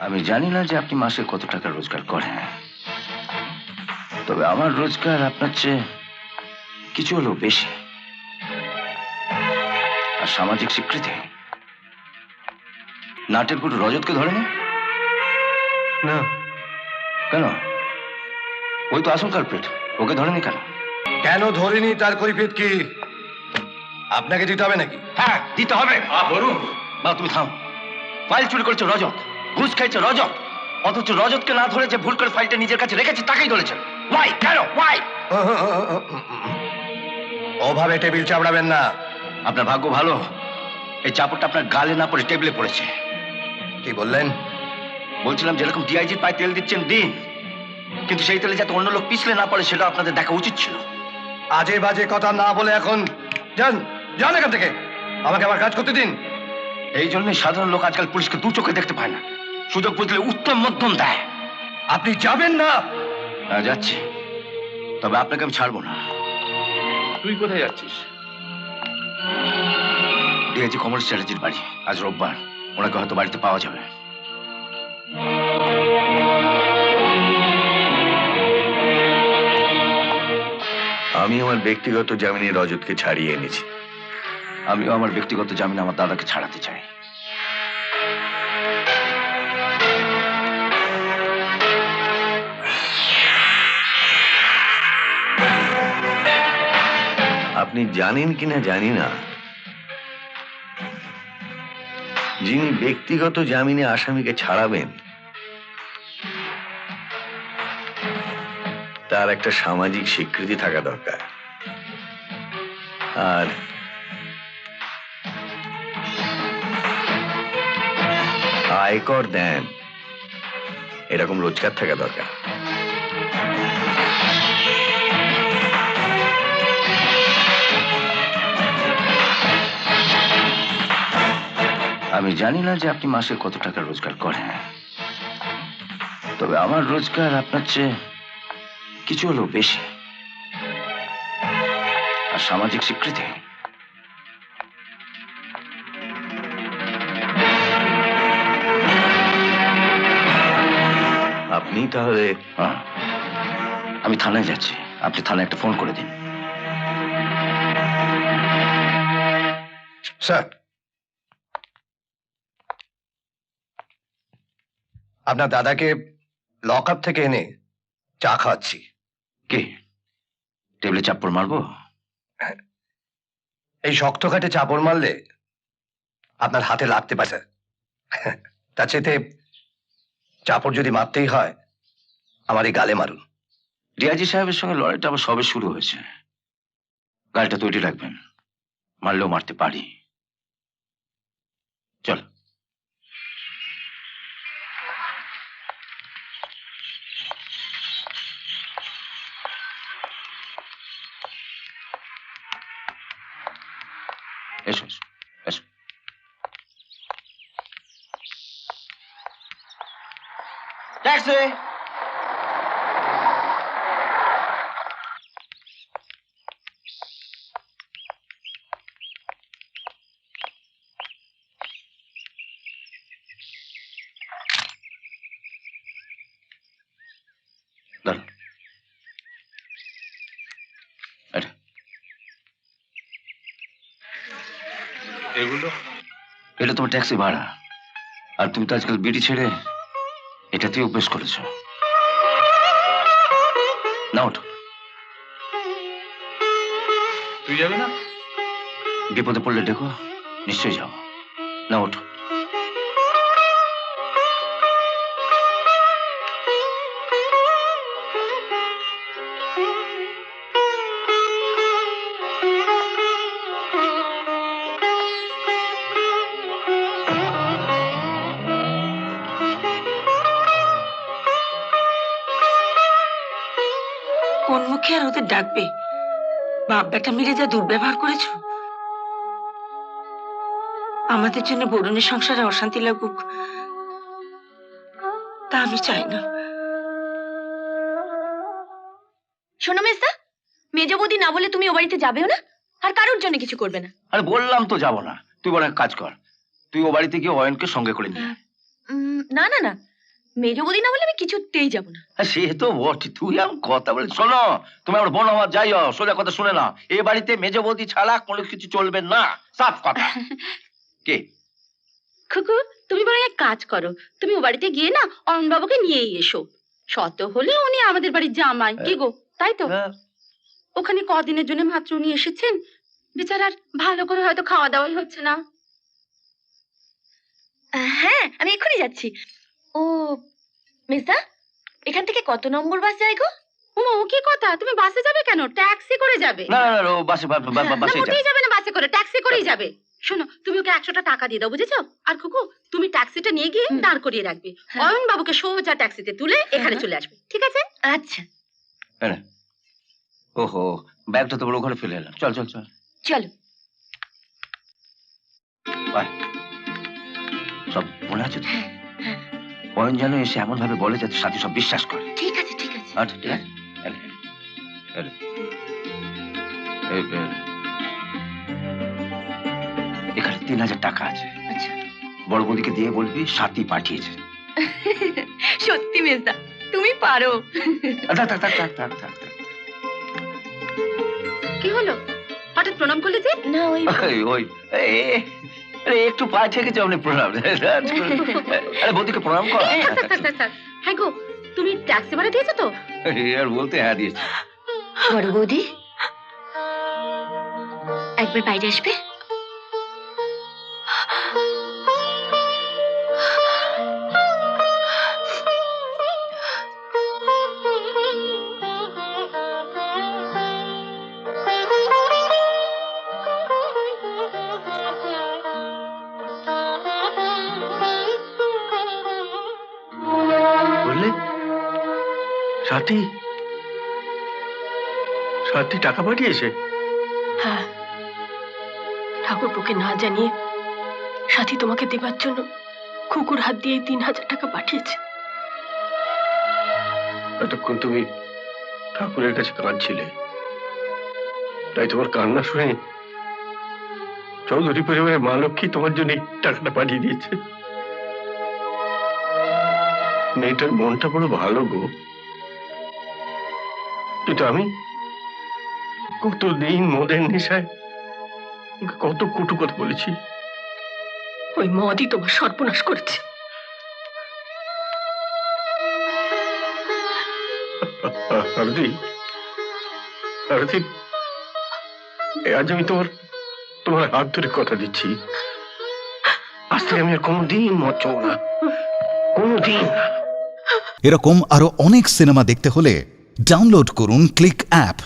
আমি জানি না যে আপনি মাসে কত টাকা রোজগার করেন, তবে আমার রোজগার আপনার চেয়ে কিছু হলেও বেশি। আর সামাজিক স্বীকৃতি, নাটের গুরু রজতকে ধরেনি? না। কেন? ওই তো আসল কালপ্রিট, ওকে ধরেনি কেন? কেন ধরিনি তার কৈফিয়ত কি আপনাকে দিতে হবে নাকি? হ্যাঁ, দিতে হবে। বলুন। বা তুমি থাম। ফাইল চুরি করেছে রজত, ঘুষ খাইছে রজত, অথচ রজতকে না ধরে যে ভুল করে ফাইলটা নিজের কাছে রেখেছে তাকেই ধরেছেন। ওয়াই? কেন? ওয়াই? ওভাবে টেবিল চাপড়াবেন না। আপনার ভাগ্য ভালো, এই চাপড়টা আপনার গালে না পড়ে টেবিলে পড়েছে। কি বললেন? বলছিলাম যেরকম ডিআইজির পায়ে তেল দিচ্ছেন দিন, কিন্তু সেই তেলে যাতে অন্য লোক পিছলে না পড়ে সেটা আপনাদের দেখা উচিত ছিল। আজে বাজে কথা না বলে এখন যান, যান এখান থেকে। আমাকে আমার কাজ করতে দিন। এই জন্যই সাধারণ লোক আজকাল পুলিশকে দু চোখে দেখতে পায় না, সুযোগ বুঝলে উত্তম মধ্যম দেয়। আপনি যাবেন না? হ্যাঁ, যাচ্ছি, তবে আপনাকে আমি ছাড়বো না। তুই কোথায় যাচ্ছিস? ডিআইজি কমল চ্যাটার্জির বাড়ি, আজ রোববার, ওনাকে হয়তো বাড়িতে পাওয়া যাবে। আমি আমার ব্যক্তিগত জামিনে রজতকে ছাড়িয়ে এনেছি। আমিও আমার ব্যক্তিগত জামিনে আমার দাদাকে ছাড়াতে চাই। আপনি জানেন কিনা জানি না, যিনি ব্যক্তিগত জামিনে আসামিকে ছাড়াবেন তার একটা সামাজিক স্বীকৃতি থাকা দরকার। আর আয়কর দেন এরকম রোজগার থাকা দরকার। আমি জানি না যে আপনি মাসে কত টাকা রোজগার করেন, তবে আমার রোজগার আপনার চেয়ে কিছু হলেও বেশি। আর সামাজিক স্বীকৃতি, আপনি তাহলে হ্যাঁ, আমি থানায় যাচ্ছি, আপনি থানায় একটা ফোন করে দিন। স্যার, আপনার দাদাকে লক আপ থেকে এনে চা খাওয়াচ্ছি। কি টেবিলে চাপ্পড় মারবো? এই শক্ত ঘাটে চাপড় মারলে আপনার হাতে লাগতে পারে। তার চেয়ে চাপড় যদি মারতেই হয় আমার এই গালে মারুন। ডিআইজি সাহেবের সঙ্গে লড়াইটা আবার সবে শুরু হয়েছে, গাড়িটা তৈরি রাখবেন, মারলেও মারতে পারি। চল। এসো এসো এসো। ট্যাক্সি। দাঁড়ান, এটা এগুলো এটা তোমার ট্যাক্সি ভাড়া, আর তুমি তো আজকাল বিড়ি ছেড়ে এটাতেই অভ্যেস করেছো। না, ওঠো। তুই যাবি না? বিপদে পড়লে দেখো, নিশ্চয়ই যাও। না, ওঠো। কোন মুখে আর ওদের ডাকবে? বাপ বেটা মিলে যা দুর্ব্যবহার করেছো, আমাদের জন্য বরুণের সংসারে অশান্তি লাগুক তা আমি চাই না। শোনো মেজদা, মেজ বৌদি না বলে তুমি ও বাড়িতে যাবেও না, আর কারোর জন্য কিছু করবে না। আরে বললাম তো যাবো না। তুই বড় এক কাজ কর, তুই ও বাড়িতে গিয়ে অয়নকে সঙ্গে করে নিয়ে আয়। না না না, মেজ বৌদি না বলে আমি কিছুতেই যাব না। সে তো বটে, তুই আমার কথা বলে শোনো, তুমি আমার বোন আমার যাই হোক, সোজা কথা শুনে না, এ বাড়িতে মেজ বৌদি ছাড়া কোনো কিছু চলবে না, সাফ কথা। কে? খুকু, তুমি বরং এক কাজ করো, তুমি ও বাড়িতে গিয়ে না অরুণবাবুকে নিয়েই এসো। শত হলে উনি আমাদের বাড়ির জামাই, কি গো, তাই তো? হ্যাঁ। ওখানে কদিনের জন্য মাত্র উনি এসেছেন, বেচারার ভালো করে হয়তো খাওয়া দাওয়াই হচ্ছে না। হ্যাঁ, আমি এক্ষুনি যাচ্ছি। ও মেজদা, এখান থেকে কত নম্বর বাস যায় গো? ওমা, ও কি কথা, তুমি বাসে যাবে কেন? ট্যাক্সি করে যাবে। না না না, ও বাসে না, বাসে মোটেই যাবে না বাসে করে, ট্যাক্সি করেই যাবে। শোনো, তুমি ওকে 100টা টাকা দিয়ে দাও, বুঝেছো? আর খুকু, তুমি ট্যাক্সিটা নিয়ে গিয়ে দাঁড় করিয়ে রাখবে। হ্যাঁ। অরুণ বাবুকে সোজা ট্যাক্সিতে তুলে এখানে চলে আসবে, ঠিক আছে? আচ্ছা, ওহো, ব্যাগটা তো বড় ঘরে ফেলে এলাম, চল চল চল। চলো। বাই। সব মনে আছে তো? পয়েন্ট যেন এসে এমন ভাবে বলে যাতে সাথে সব বিশ্বাস করে। ঠিক আছে, ঠিক আছে। আচ্ছা ঠিক আছে। এখানে 3000 টাকা আছে, আচ্ছা। বড় বৌদিকে দিয়ে বলবি সাথী পাঠিয়েছে। সত্যি মেজদা, তুমি পারো। থাক থাক থাক থাক থাক থাক থাক। কি হলো, হঠাৎ প্রণাম করলে যে? না ওই ওই আরে একটু পায়ে ঠেকেছে আপনি প্রণাম। আরে বৌদিকে প্রণাম কর। থাক। হ্যাঁ গো, তুমি ট্যাক্সি ভাড়া দিয়েছো তো? আর বলতে হ্যাঁ দিয়েছে। বড় বৌদি, একবার বাইরে আসবে? বললে সাথী সাথী টাকা পাঠিয়েছে? হ্যাঁ, ঠাকুরপুকে না জানিয়ে সাথী তোমাকে দেবার জন্য খুকুর হাত দিয়ে 3000 টাকা পাঠিয়েছে। এতক্ষণ তুমি ঠাকুরের কাছে কাঁদছিলে, তাই তোমার কান্না শুনে চৌধুরী পরিবারের মা লক্ষ্মী তোমার জন্য এই টাকাটা পাঠিয়ে দিয়েছে। মেয়েটার মনটা বড় ভালো গো, কিন্তু আমি কতদিন মদের নেশায় কত কটু কথা বলেছি। ওই মদই তোমার সর্বনাশ করেছে। আরতি, আরতি, আজ আমি তোমার হাত ধরে কথা দিচ্ছি, আজ থেকে আমি আর কোনোদিন মদ চাবো না, কোনোদিন। এরকম আরো অনেক সিনেমা দেখতে হলে ডাউনলোড করুন ক্লিক অ্যাপ।